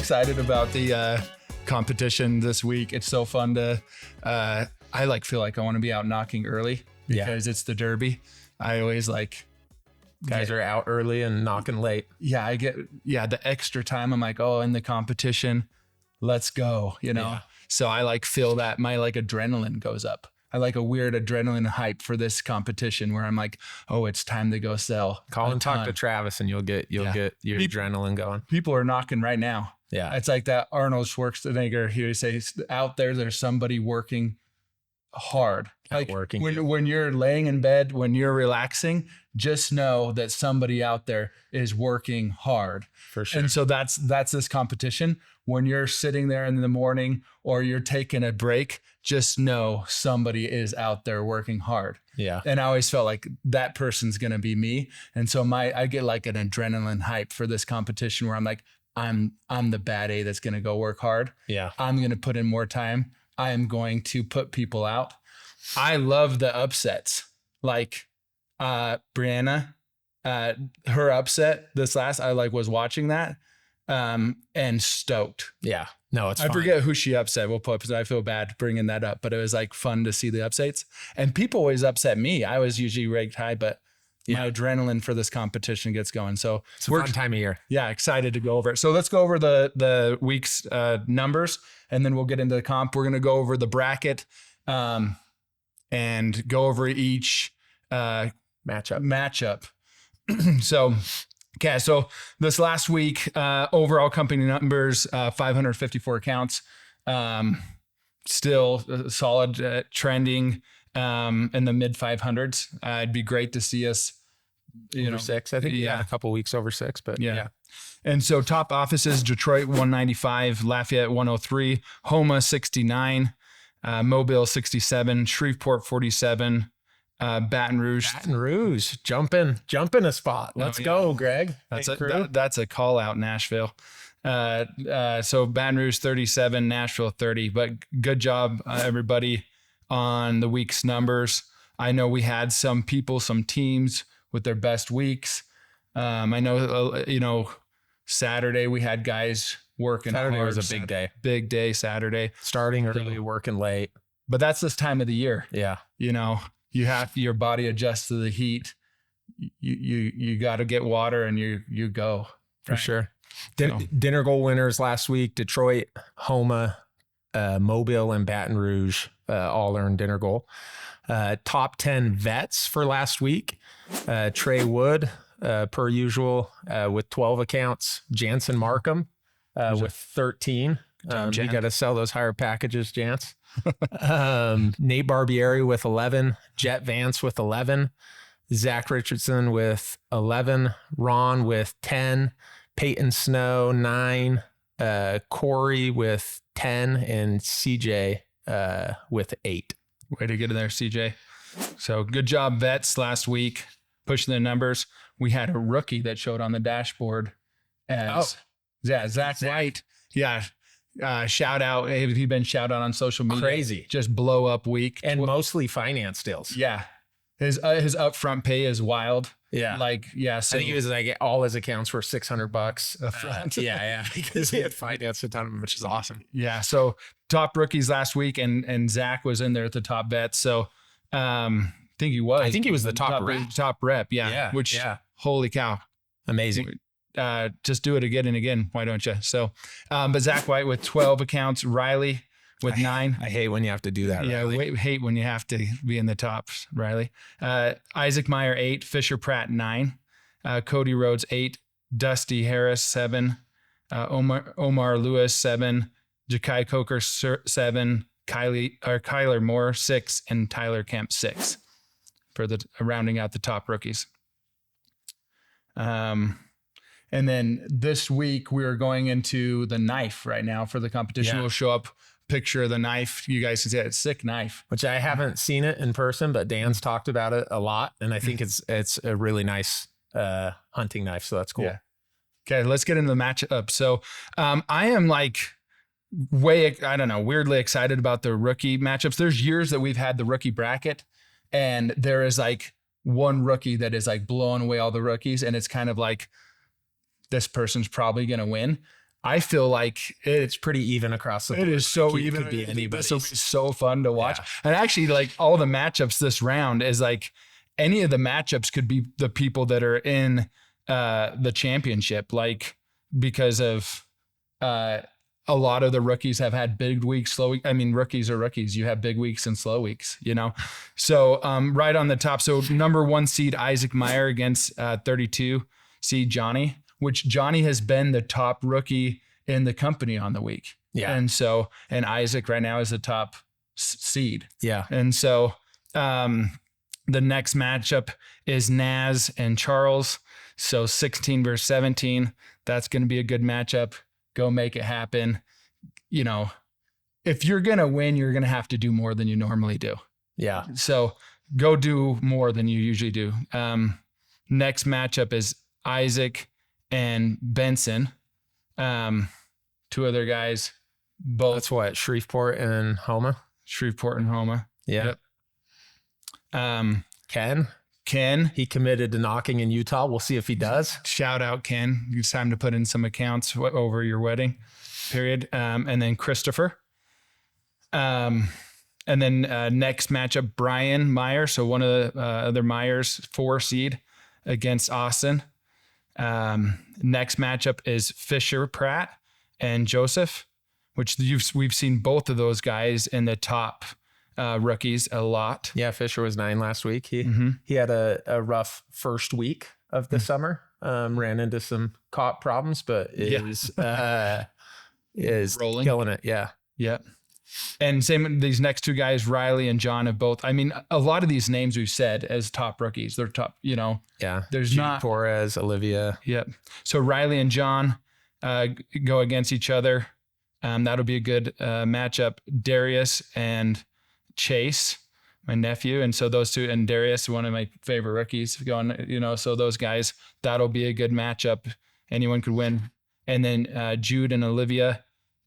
excited about the competition this week. It's so fun to, I feel like I want to be out knocking early because it's the Derby. I always guys are out early and knocking late. Yeah, I get, the extra time. I'm like, oh, in the competition, let's go, Yeah. So I feel that my adrenaline goes up. I like a weird adrenaline hype for this competition where I'm like, oh, it's time to go sell. Call and talk to Travis and you'll get your adrenaline going. People are knocking right now. Yeah. It's like that Arnold Schwarzenegger, he would say, out there's somebody working hard. When you're laying in bed, when you're relaxing, just know that somebody out there is working hard. For sure. And so that's this competition. When you're sitting there in the morning or you're taking a break, just know somebody is out there working hard. Yeah. And I always felt like that person's going to be me. And so I get like an adrenaline hype for this competition where I'm like, I'm the bad A that's going to go work hard. Yeah. I'm going to put in more time. I am going to put people out. I love the upsets. Like Brianna, her upset this last, I was watching that and stoked. Yeah. No, it's fine. I forget who she upset. We'll put, because I feel bad bringing that up, but it was fun to see the upsets. And people always upset me. I was usually ranked high, but my adrenaline for this competition gets going. So it's a fun time of year. Yeah, excited to go over it. So let's go over the week's numbers, and then we'll get into the comp. We're going to go over the bracket and go over each matchup. So this last week, overall company numbers, 554 accounts, still solid, trending in the mid 500s. It'd be great to see us, over 6. I think a couple weeks over 6, but yeah. And so top offices: Detroit 195, Lafayette 103, Houma 69, Mobile 67, Shreveport 47. Baton Rouge jumping a spot. Let's go, Greg. That's a call out, Nashville. So Baton Rouge 37, Nashville 30, but good job, everybody, on the week's numbers. I know we had some teams with their best weeks. I know, Saturday we had guys working Saturday hard. Was a big day Saturday. Starting early, working late. But that's this time of the year. Yeah. You have your body adjusts to the heat. You got to get water and you go. For sure. Dinner goal winners last week: Detroit, Houma, Mobile, and Baton Rouge all earned dinner goal. Top 10 vets for last week: Trey Wood, per usual, with 12 accounts. Jansen Markham with 13. You got to sell those higher packages, Jance. Nate Barbieri with 11, Jet Vance with 11, Zach Richardson with 11, Ron with 10, Peyton Snow 9, Corey with 10, and CJ with 8. Way to get in there, CJ. So good job, vets, last week, pushing the numbers. We had a rookie that showed on the dashboard as Zach White. Yeah. Shout out. Have you been shout out on social media? Crazy. Just blow up week. And mostly finance deals. Yeah. His upfront pay is wild. Yeah. So I think he was all his accounts were $600 upfront. Yeah. Because he had financed a ton of them, which is awesome. Yeah. So top rookies last week, and Zach was in there at the top vets. So I think he was the top rep. Top rep. Yeah. Holy cow. Amazing. Just do it again and again. Why don't you? So, but Zach White with 12 accounts, Riley with 9. I hate when you have to do that. Yeah. Hate when you have to be in the tops, Riley. Isaac Meyer 8, Fisher Pratt 9, Cody Rhodes 8, Dusty Harris 7, Omar Lewis 7, Ja'Kai Coker 7, Kyler Moore 6, and Tyler Kemp 6 for the rounding out the top rookies. And then this week we are going into the knife right now for the competition. We'll show up picture of the knife. You guys can see it. It's a sick knife. Which I haven't seen it in person, but Dan's talked about it a lot. And I think it's a really nice hunting knife. So that's cool. Yeah. Okay, let's get into the matchup. So I am weirdly excited about the rookie matchups. There's years that we've had the rookie bracket, and there is one rookie that is blowing away all the rookies. And it's kind of this person's probably going to win. I feel like it's pretty even across the board. It is so Like, even. Could be anybody. This will be so fun to watch. And actually, like all the matchups this round is like any of the matchups could be the people that are in the championship, like because of a lot of the rookies have had big weeks, slow weeks. I mean, rookies are rookies. You have big weeks and slow weeks, you know? So right on the top. So number 1 seed, Isaac Meyer against 32 seed Johnny, which Johnny has been the top rookie in the company on the week. Yeah. And Isaac right now is the top seed. Yeah. And so the next matchup is Naz and Charles. So 16 versus 17. That's going to be a good matchup. Go make it happen. You know, if you're going to win, you're going to have to do more than you normally do. Yeah. So go do more than you usually do. Next matchup is Isaac and Benson. 2 other guys, both. That's what, Shreveport and Homa? Shreveport and Homa. Yeah. Yep. Ken. He committed to knocking in Utah. We'll see if he does. Shout out, Ken. It's time to put in some accounts over your wedding period. And then Christopher. And then next matchup, Brian Meyer. So one of the other Myers, 4 seed against Austin. Next matchup is Fisher Pratt and Joseph, which we've seen both of those guys in the top rookies a lot. Yeah, Fisher was 9 last week. He had a rough first week of the summer. Ran into some caught problems, but is rolling, killing it. Yeah. Yeah. And same, these next 2 guys, Riley and John, have both. I mean, a lot of these names we've said as top rookies, they're top, you know. Yeah. There's Jude not Torres, Olivia. Yep. So Riley and John go against each other. That'll be a good matchup. Darius and Chase, my nephew. And so those 2, and Darius, one of my favorite rookies going, you know, so those guys, that'll be a good matchup. Anyone could win. And then Jude and Olivia,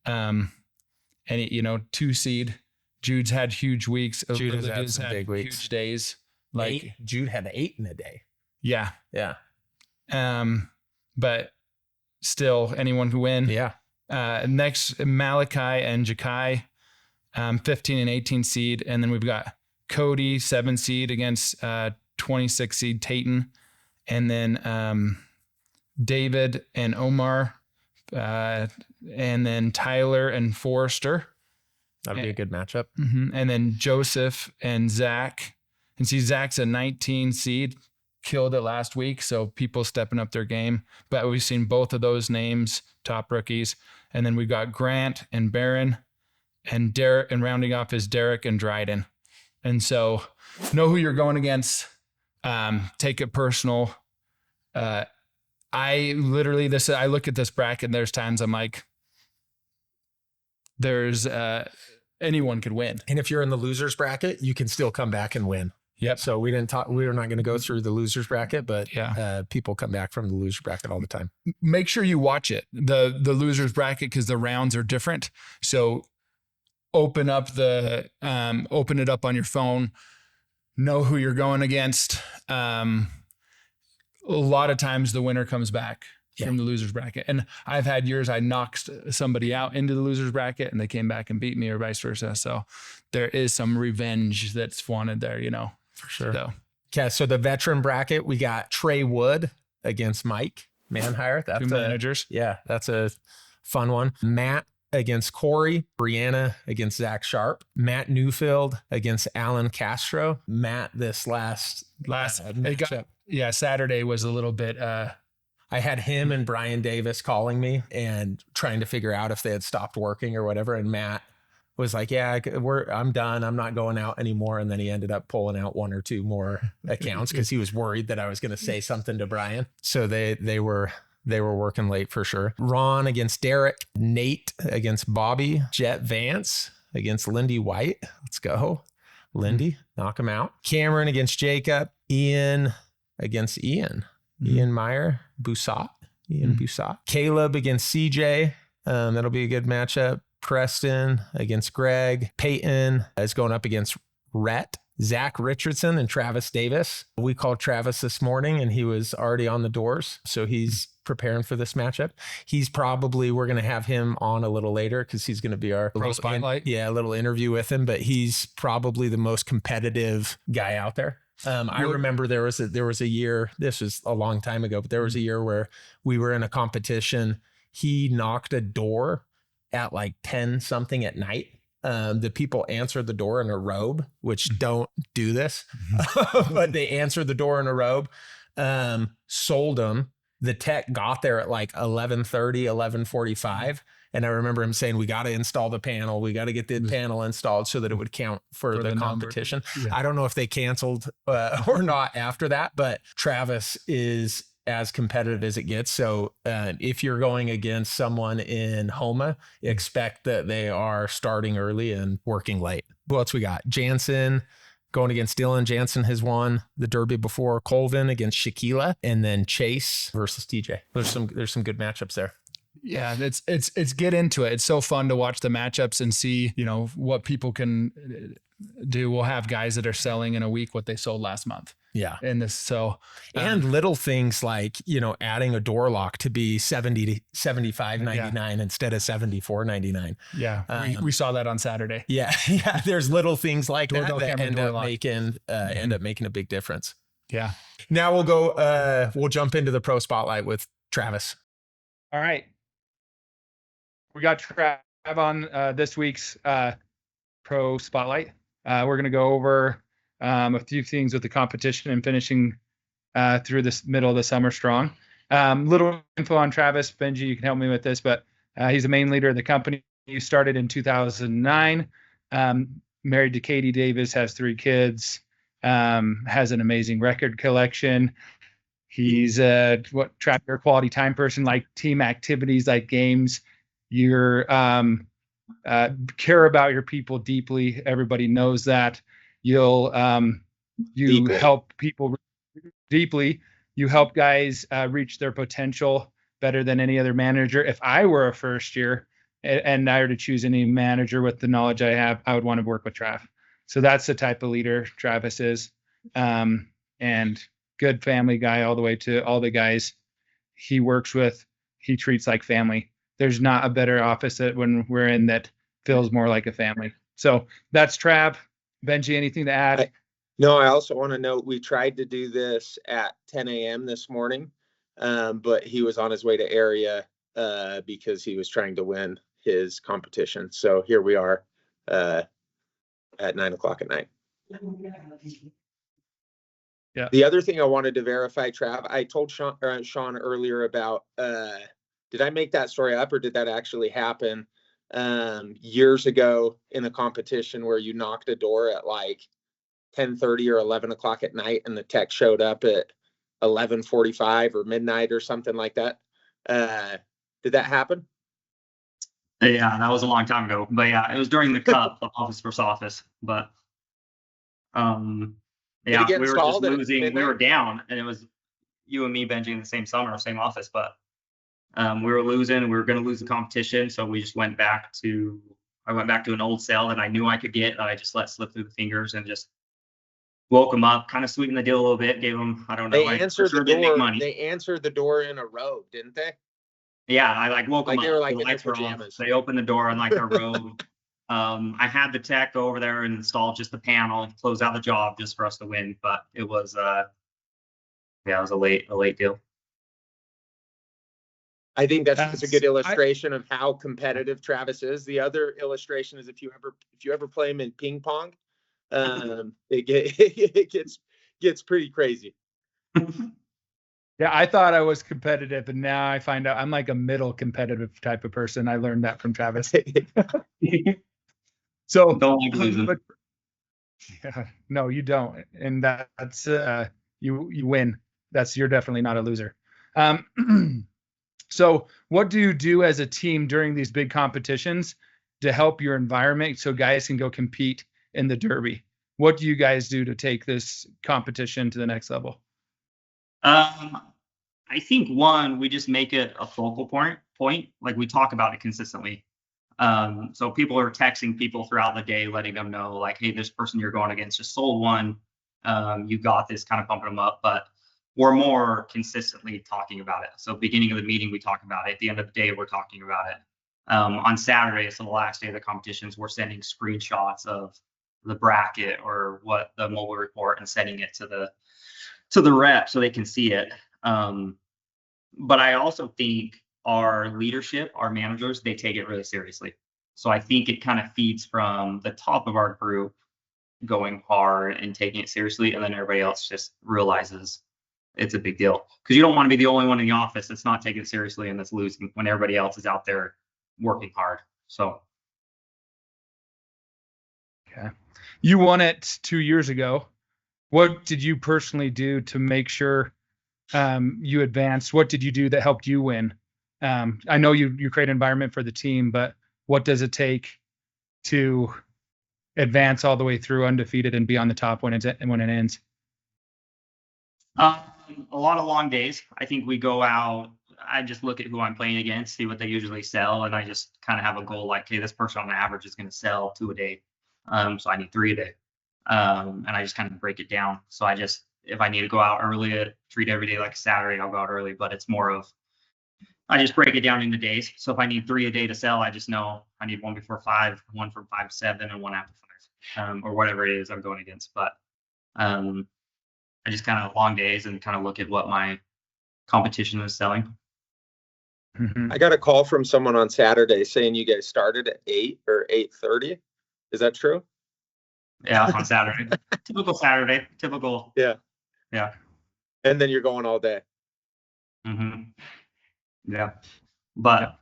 you know, 2 seed. Jude's had huge weeks. Jude has had some big weeks. Huge days. Like Jude had 8 in a day. Yeah. Yeah. But still anyone can win. Yeah. Next, Malachi and Jakai, 15 and 18 seed. And then we've got Cody, 7 seed against 26 seed Tayton. And then David and Omar, and then Tyler and Forrester. That'll be a good matchup. Mm-hmm. And then Joseph and Zach. And see, Zach's a 19 seed, killed it last week. So people stepping up their game. But we've seen both of those names, top rookies. And then we've got Grant and Barron and Derek, and rounding off is Derek and Dryden. And so know who you're going against. Take it personal. I look at this bracket and there's times I'm like, there's anyone could win. And if you're in the losers bracket, you can still come back and win. Yep. So we're not going to go through the losers bracket, but yeah, people come back from the loser bracket all the time. Make sure you watch it, the losers bracket, because the rounds are different. So open it up on your phone, know who you're going against. A lot of times the winner comes back from the losers bracket. And I've had years I knocked somebody out into the losers bracket and they came back and beat me, or vice versa. So there is some revenge that's wanted there, you know. For sure. So. Okay, so the veteran bracket, we got Trey Wood against Mike Manhire. That's 2 managers. Yeah, that's a fun one. Matt against Corey. Brianna against Zach Sharp. Matt Newfield against Alan Castro. Matt, this last matchup. Saturday was a little bit. I had him and Brian Davis calling me and trying to figure out if they had stopped working or whatever. And Matt was like, yeah, I'm done. I'm not going out anymore. And then he ended up pulling out 1 or 2 more accounts because he was worried that I was going to say something to Brian. So they were working late for sure. Ron against Derek, Nate against Bobby, Jet Vance against Lindy White. Let's go. Lindy, knock him out. Cameron against Jacob, Ian against Ian Meyer, Busat. Caleb against CJ. That'll be a good matchup. Preston against Greg. Peyton is going up against Rhett. Zach Richardson and Travis Davis. We called Travis this morning and he was already on the doors. So he's preparing for this matchup. We're going to have him on a little later because he's going to be our Pro spotlight. A little interview with him, but he's probably the most competitive guy out there. I remember there was a year, this was a long time ago, but there was a year where we were in a competition. He knocked a door at like 10 something at night. The people answered the door in a robe, which don't do this, but they answered the door in a robe, sold them. The tech got there at like 11:30, 11:45. And I remember him saying, we got to install the panel. We got to get the panel installed so that it would count for the competition. Yeah. I don't know if they canceled or not after that, but Travis is as competitive as it gets. So if you're going against someone in Homa, expect that they are starting early and working late. What else we got? Jansen going against Dylan. Jansen has won the Derby before. Colvin against Shaquila, and then Chase versus TJ. There's some good matchups there. Yeah, it's get into it. It's so fun to watch the matchups and see, what people can do. We'll have guys that are selling in a week what they sold last month. Yeah. And and little things like, adding a door lock to be $75.99 instead of $74.99. Yeah. We saw that on Saturday. Yeah. Yeah. There's little things like that end up making a big difference. Yeah. Now we'll jump into the pro spotlight with Travis. All right. We got Trav on this week's pro spotlight. We're going to go over a few things with the competition and finishing through this middle of the summer strong. Little info on Travis. Benji, you can help me with this, but he's the main leader of the company. He started in 2009, married to Katie Davis, has 3 kids, has an amazing record collection. He's a tracker quality time person, like team activities, like games. You're care about your people deeply. Everybody knows that. You help people deeply. You help guys reach their potential better than any other manager. If I were a first year and I were to choose any manager with the knowledge I have, I would want to work with Trav. So that's the type of leader Travis is. And good family guy all the way to all the guys he works with. He treats like family. There's not a better office that when we're in that feels more like a family. So that's Trav. Benji, anything to add? No, I also want to note we tried to do this at 10 a.m. this morning, but he was on his way to area because he was trying to win his competition. So here we are at 9 o'clock at night. Yeah. The other thing I wanted to verify, Trav, I told Sean earlier about, did I make that story up or did that actually happen years ago in a competition where you knocked a door at like 10:30 or 11 o'clock at night and the tech showed up at 11:45 or midnight or something like that? Did that happen? Yeah, that was a long time ago. But yeah, it was during the Cup of Office versus Office. But yeah, we were just losing. We were down, and it was you and me, Benji, in the same same office. But we were losing. We were going to lose the competition, so we just went back to. I went back to an old cell that I knew I could get. That I just let slip through the fingers and just woke them up, kind of sweetened the deal a little bit. Gave them, I don't know. They answered the door. They answered the door in a robe, didn't they? Yeah, I woke them up. They were like the in their pajamas. They opened the door in like a robe. I had the tech go over there and install just the panel and close out the job just for us to win. But it was, it was a late deal. I think that's a good illustration of how competitive Travis is. The other illustration is if you ever play him in ping pong, it gets pretty crazy. Yeah, I thought I was competitive, and now I find out I'm like a middle competitive type of person. I learned that from Travis. So don't like losing. Yeah, no, you don't, and that's you win. You're definitely not a loser. So what do you do as a team during these big competitions to help your environment so guys can go compete in the Derby? What do you guys do to take this competition to the next level? I think one, we just make it a focal point. Like we talk about it consistently. So people are texting people throughout the day, letting them know like, hey, this person you're going against just sold one. You got this, kind of pumping them up. But we're more consistently talking about it. So beginning of the meeting, we talk about it. At the end of the day, we're talking about it. On Saturday, so the last day of the competitions, we're sending screenshots of the bracket or what the mobile report and sending it to the rep so they can see it. But I also think our leadership, our managers, they take it really seriously. So I think it kind of feeds from the top of our group going hard and taking it seriously, and then everybody else just realizes it's a big deal, because you don't want to be the only one in the office that's not taking it seriously and that's losing when everybody else is out there working hard. So okay, you won it 2 years ago. What did you personally do to make sure you advanced? What did you do that helped you win? I know you create an environment for the team, but what does it take to advance all the way through undefeated and be on the top when it ends? A lot of long days. I think we go out, I just look at who I'm playing against, see what they usually sell, and I just kind of have a goal like, okay, this person on average is going to sell 2 a day. So I need 3 a day. And I just kind of break it down. So if I need to go out early, treat every day like a Saturday, I'll go out early, but it's more of, I just break it down into days. So if I need 3 a day to sell, I just know I need 1 before 5, 1 from 5 to 7, and 1 after 5, or whatever it is I'm going against. But I just kind of long days and kind of look at what my competition is selling. I got a call from someone on Saturday saying you guys started at 8 or 8:30. Is that true? Yeah, on Saturday. Typical Saturday. Typical. Yeah. Yeah. And then you're going all day. Yeah. But,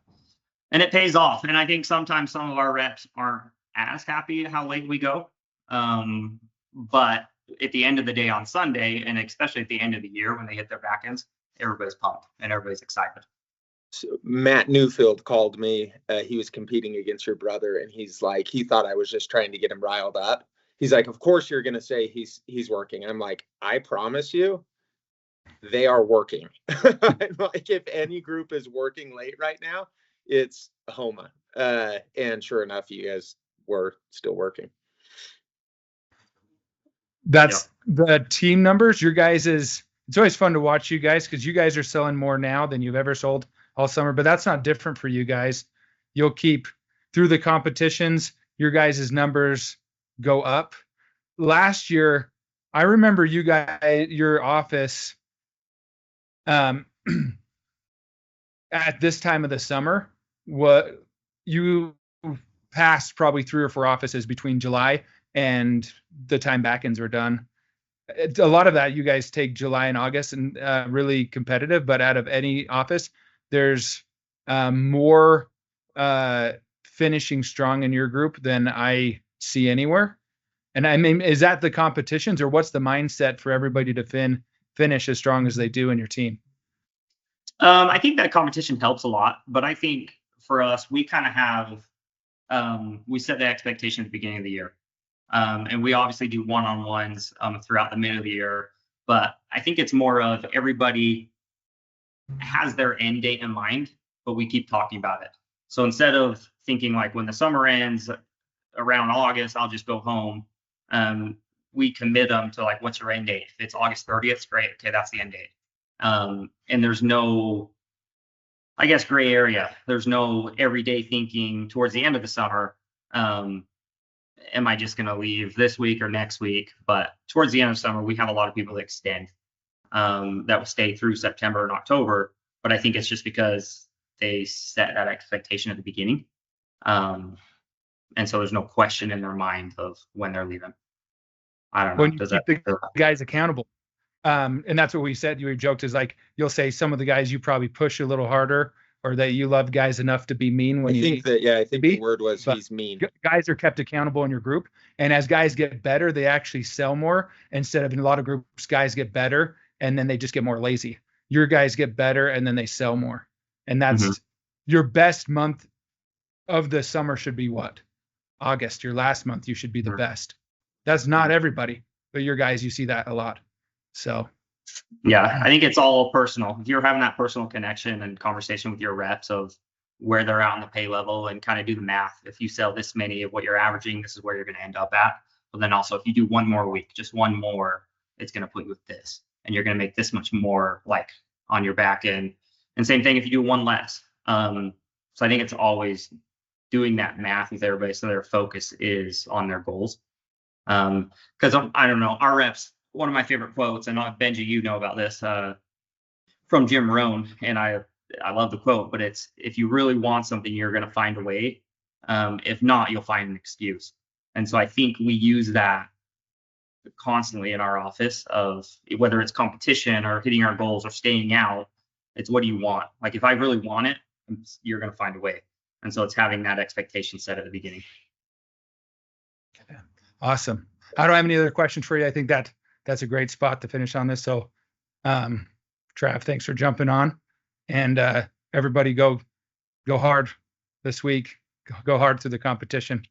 and it pays off. And I think sometimes some of our reps aren't as happy at how late we go. But at the end of the day on Sunday, and especially at the end of the year when they hit their back ends, everybody's pumped and everybody's excited. So Matt Newfield called me. He was competing against your brother, and he's like, he thought I was just trying to get him riled up. He's like, of course you're going to say he's working. I'm like, I promise you, they are working. Like, if any group is working late right now, it's Homa. And sure enough, you guys were still working. That's the team numbers. Your guys it's always fun to watch you guys, because you guys are selling more now than you've ever sold all summer, but that's not different for you guys. You'll keep through the competitions, your guys' numbers go up. Last year, I remember you guys, your office, at this time of the summer, what you passed probably 3 or 4 offices between July and the time back ends were done. A lot of that you guys take July and August and really competitive, but out of any office, there's more finishing strong in your group than I see anywhere. And I mean, is that the competitions, or what's the mindset for everybody to finish as strong as they do in your team? I think that competition helps a lot, but I think for us, we kind of have, we set the expectation at the beginning of the year. And we obviously do one-on-ones throughout the middle of the year, but I think it's more of everybody has their end date in mind, but we keep talking about it. So instead of thinking like when the summer ends around August, I'll just go home. We commit them to like, what's your end date? If it's August 30th, great. Okay, that's the end date. And there's no, I guess, gray area. There's no everyday thinking towards the end of the summer. Am I just going to leave this week or next week? But towards the end of summer, we have a lot of people that extend, that will stay through September and October. But I think it's just because they set that expectation at the beginning. And so there's no question in their mind of when they're leaving. I don't know. When you keep the guys accountable. And that's what we said. You joked is like, you'll say some of the guys you probably push a little harder, or that you love guys enough to be mean when I think the word was he's mean. Guys are kept accountable in your group. And as guys get better, they actually sell more. Instead of in a lot of groups, guys get better and then they just get more lazy. Your guys get better and then they sell more. And that's your best month of the summer should be what? August, your last month, you should be the best. That's not everybody, but your guys, you see that a lot. So. Yeah, I think it's all personal. If you're having that personal connection and conversation with your reps of where they're at on the pay level and kind of do the math. If you sell this many of what you're averaging, this is where you're going to end up at. But then also if you do one more week, just one more, it's going to put you with this. and you're going to make this much more like on your back end. And same thing if you do one less. So I think it's always doing that math with everybody so their focus is on their goals. Because I don't know, our reps, one of my favorite quotes, and Benji, you know about this, from Jim Rohn, and I love the quote, but it's, if you really want something, you're going to find a way. If not, you'll find an excuse. And so I think we use that constantly in our office, of whether it's competition or hitting our goals or staying out. It's, what do you want? Like, if I really want it, you're going to find a way. And so it's having that expectation set at the beginning. Awesome. I don't have any other questions for you. I think that's a great spot to finish on this. So, Trav, thanks for jumping on, and everybody go hard this week. Go hard through the competition.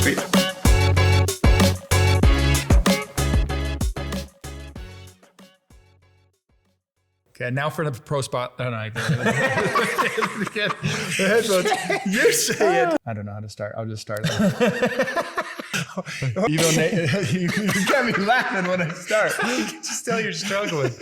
Great. Okay, now for the pro spot. Oh, no, the headphones. You say it. I don't know how to start. I'll just start. You got me laughing when I start. You can just tell you're struggling.